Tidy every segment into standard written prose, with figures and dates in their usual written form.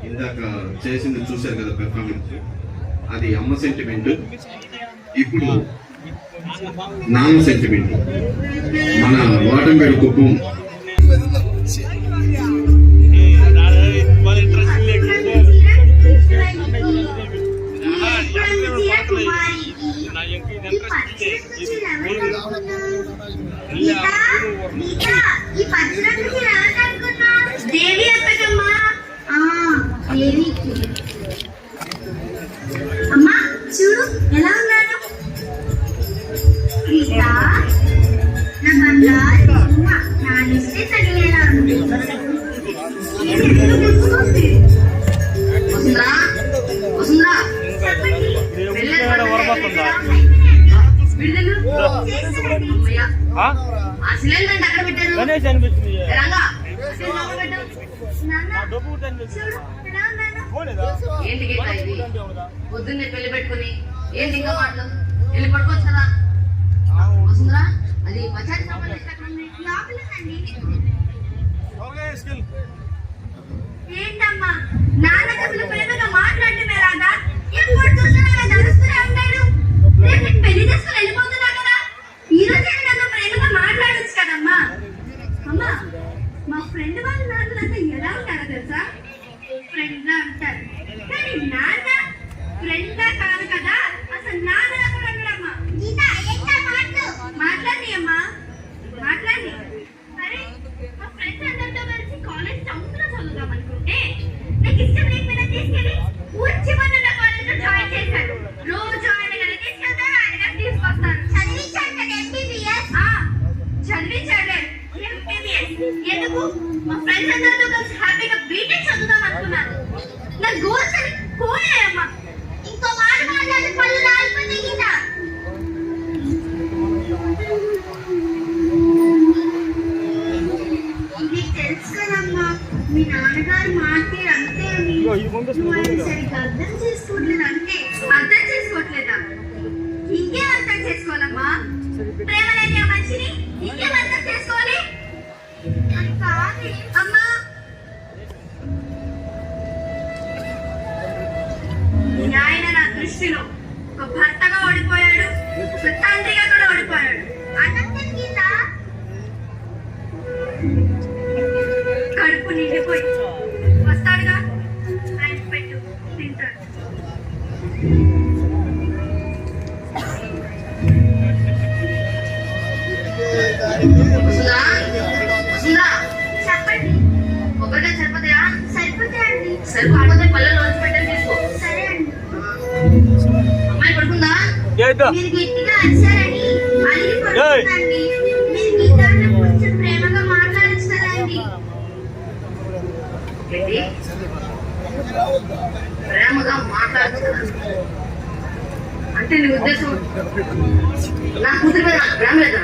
ఇందాక చేసింది చూశారు కదా పెర్ఫార్మెన్స్, అది అమ్మ సెంటిమెంట్. ఇప్పుడు నాన్న సెంటిమెంట్. మన వాటంపేట కుప్పం అమ్మా చూడు ఎలా ఉన్నాను. నా బంగారు నా నిశ్చయ తగిలేలా ఉంది. సిలిండర్ అక్కడ పెట్టారు. ఏంటి పొద్దున్నే పెళ్లి పెట్టుకుని ఏంటి ఇంకా మాటలు వెళ్ళి పడుకోవచ్చు కదా. వస్తుందా అది పచారి ఏంటమ్మా నాన్న కథలు ప్రేమగా మాట్లాడటమే రాదా? ఎప్పుడు చూసినా నడుస్తూనే ఉంటాడు. రేపు పెళ్లి చేసుకుని వెళ్ళిపోతున్నా కదా, ఈ రోజు నాతో ప్రేమగా మాట్లాడొచ్చు కదమ్మా. అమ్మా మా ఫ్రెండ్ వాళ్ళ నాన్నలంతా ఎలా ఉంటారో తెలుసా? ఫ్రెండ్ లా ఉంటారు. కానీ నాన్న ఫ్రెండ్ లా కాదు కదా, అసలు నాన్నలా కూడా ఉండడమ్మా. మాట్లాడి అమ్మా మాట్లాడి. సరే మా ఫ్రెండ్స్ అందరితో కలిసి కాలేజ్ టౌన్ లో చదువుదాం అనుకుంటే నాకు ఇష్టం లేకపోయినా తీసుకెళ్ళి ఊర్చి మొన్న కాలేజ్ లో జాయిన్ చేశాడు. రోజు ఆయన గారు తీసుకెళ్తారు, ఆయన గారు తీసుకొస్తారు. చదివించాడు ఎంబీబీఎస్. ఎందుకు? మా ఫ్రెండ్స్ అందరితో కలిసి హ్యాపీగా బీటెక్ చదువుదాం అనుకున్నాను. నా గోల్స్ అని పోయాయమ్మా. ఇంకో మాట మాట్లాడి పళ్ళు రాలిపోయి కింద. నీకు తెలుసు కదమ్మా, మీ నాన్నగారు మాటే అంతే అని. సరిగ్గా అర్థం చేసుకోవట్లేదు. అంతే అర్థం చేసుకోవట్లేదా? ఇంకేం అర్థం చేసుకోవాలమ్మా? ప్రేమ లేని ఆ మనిషిని ఇంకేం అర్థం చేసుకోవాలి? అమ్మా ఆయన నా దృష్టిలో ఒక భర్తగా ఓడిపోయాడు, ఒక తండ్రిగా కూడా ఓడిపోయాడు. కడుపు నిండిపోయి వస్తాడుగా, ఆయన పెట్టు తింటాడు. చెప్పండి. ఒకటే సరిపోతాయా? సరిపోతాయండి. సరిపోతే పళ్ళలో వచ్చి పెట్టని తీసుకో. సరే అండి. అమ్మాయి పడుకుందా? మీరు గట్టిగా అరిచారని అలిగి పడుకుందండి. మీరు గీతాన్ని కొంచెం ప్రేమగా మాట్లాడచ్చు కదండి. ప్రేమగా మాట్లాడచ్చు కదా అంటే నీ ఉద్దేశం నా కూతురు మీద ప్రేమ లేదా?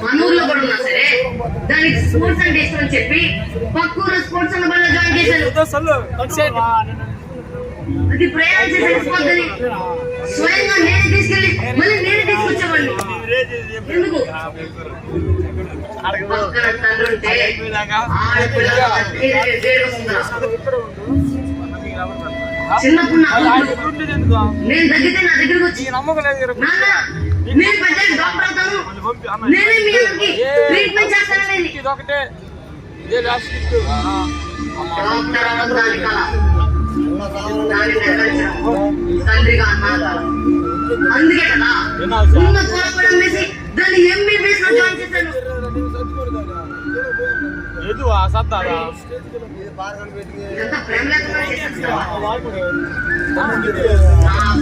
మనూరులో కూడా ఉన్నా సరే దానికి స్పోర్ట్స్ అంటే ఇష్టం అని చెప్పి పక్కూరు స్పోర్ట్స్ అన్న బల్ల జాయిన్ చేశాను. అది ప్రయాణం చేసే పద్ధతి స్వయంగా నేనే తీసుకెళ్ళి మళ్ళీ నేనే తీసుకొచ్చేవాడిని. ఎందుకు? పక్కన తండ్రుంటే చిన్నప్పుడు నేను తగ్గితే నా దగ్గరకు వచ్చి నాన్న నేను పెద్ద డాక్టర్ అవుతాను, నేనే మీ అందరికి ట్రీట్మెంట్ చేస్తాననేది. డాక్టర్ అవ్వడానికి కల దాన్ని నెరవేర్చడం తండ్రిగా అన్నాక. అందుకే కదా ఉన్న కోపడం వేసి దాన్ని ఎంబీబీఎస్ లో జాయిన్ చేశాను. ప్రేమ లేకుండా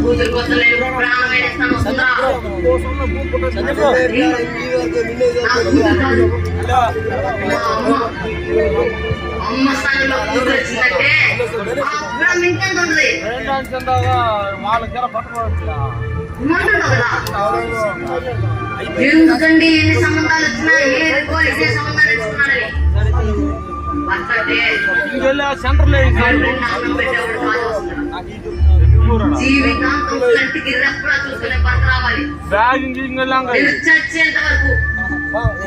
కూతురు కోసం నేను ప్రాణం వేస్తాను. అమ్మ స్థానంలో కూతురు వచ్చిందంటే ఇంకెంత ఉంటుంది? ఎందుకండి ఎన్ని సంబంధాలు వచ్చినా ఏదో ఇదే సంబంధాలు ఇస్తున్నారని జీవితాంతం కంటికి రెప్పలా చూసుకునే భర్త రావాలి. నేను చచ్చేంత వరకు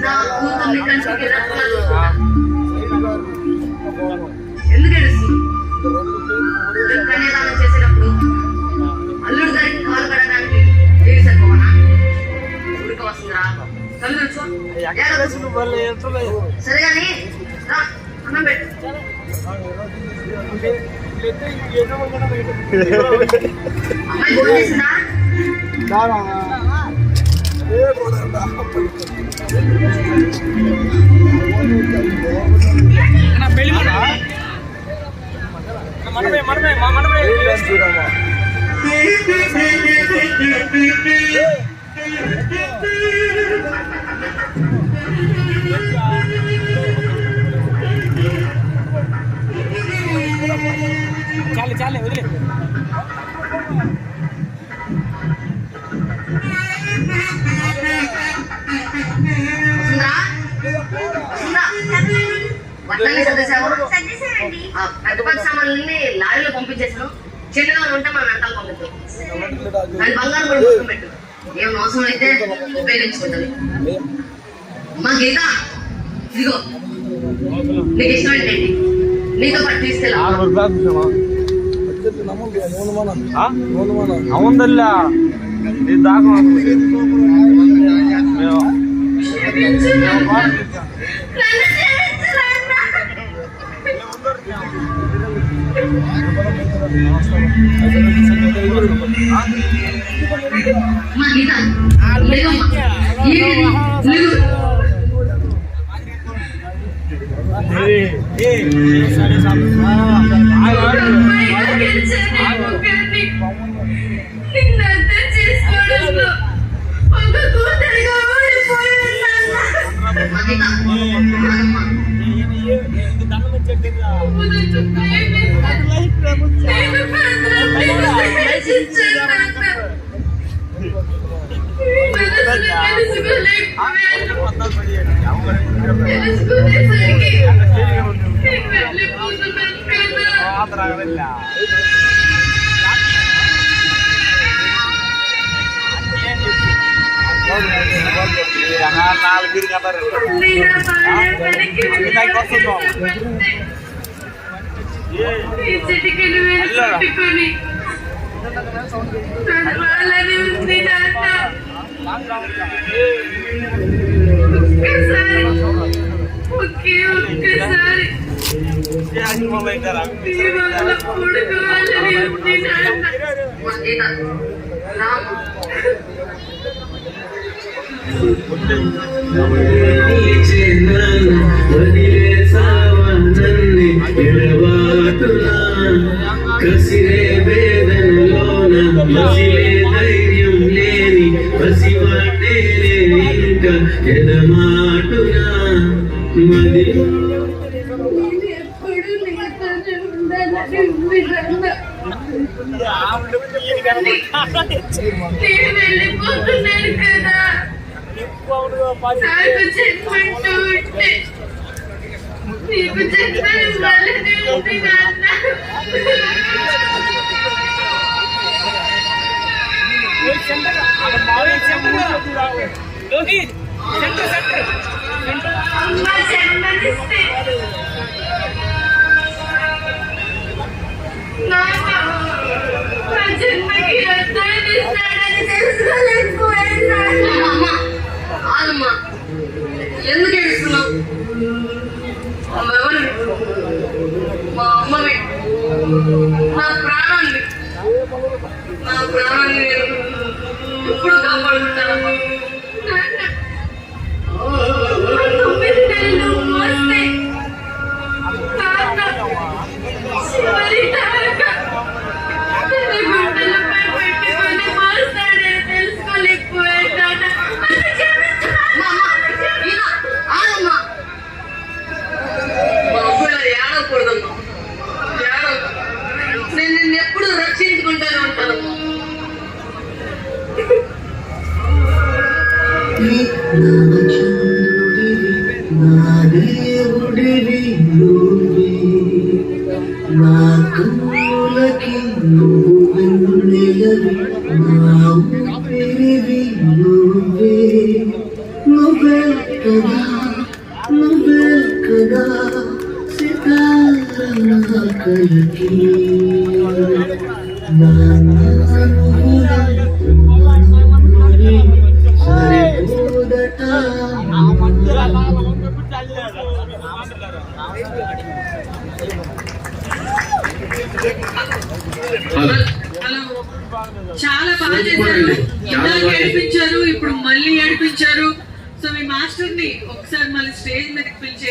నా కూతుర్ని కంటికి రెప్పలా చూసుకుంటా. ఎందుకు ఏడుస్తున్నావు? కన్యాదానం చేసేటప్పుడు అల్లుడు గారికి కాలు పడడానికి ఏమి సరిపోవనా? ఉడక వస్తుందిరా, కళ్ళు తెచ్చుకో. సరే కానీ రా, అన్నం పెట్టు. అమ్మాయి ఫోన్ చేసిందా? చాలే వదిలే. బట్టల్ని సర్దేశావు? పెద్ద పెద్ద సామాన్లన్నీ లారీలో పంపించేసాను. చిన్నగా ఉంటే మన అంటాలు పంపిద్దాం. దాని బంగారం కూడా మొత్తం పెట్టు. ఏం అవసరం అయితే ఉపయోగించుకుంటుంది. మా గీత ఇదిగో నీకు ఇష్టం ఏంటండి? నీతో పాటు తీసుకెళ్ళా. అవుందల్ల దాకా మా గీత కసిరే వేదనలోన మసిలే ధైర్యం లేని పసివాడే ఇంకా ఎదమాటునా మది వెళ్ళిపోతున్నాను కదా. నాకు చెప్పంటూ ఉంటే నీకు చెప్పాను వాళ్ళని ఉంది నాన్న. అమ్మ జన్మనిస్తే నా జన్మకి అర్థాన్ని ఇస్తాడని తెలుసుకోలేకపోయాను. అమ్మ ఎందుకు ఏడుస్తున్నావు? ఎవరు? మా అమ్మవి, నా ప్రాణాన్ని నేను ఎప్పుడు కాపాడుకుంటానమ్మా. 9 నెలలు మోస్తే నా దేవుడివి నువ్వే, నా కన్నులకి నువ్వు వెన్నెలవి, నా ఊపిరివి నువ్వే, నువ్వే కదా సితార నా కలకి, నా సరిపోదట. చాలా బాగా చేశారు. ఇందాక ఏడిపించారు, ఇప్పుడు మళ్ళీ ఏడిపించారు. సో మీ మాస్టర్ ని ఒకసారి మళ్ళీ స్టేజ్ మీదకి పిలిచే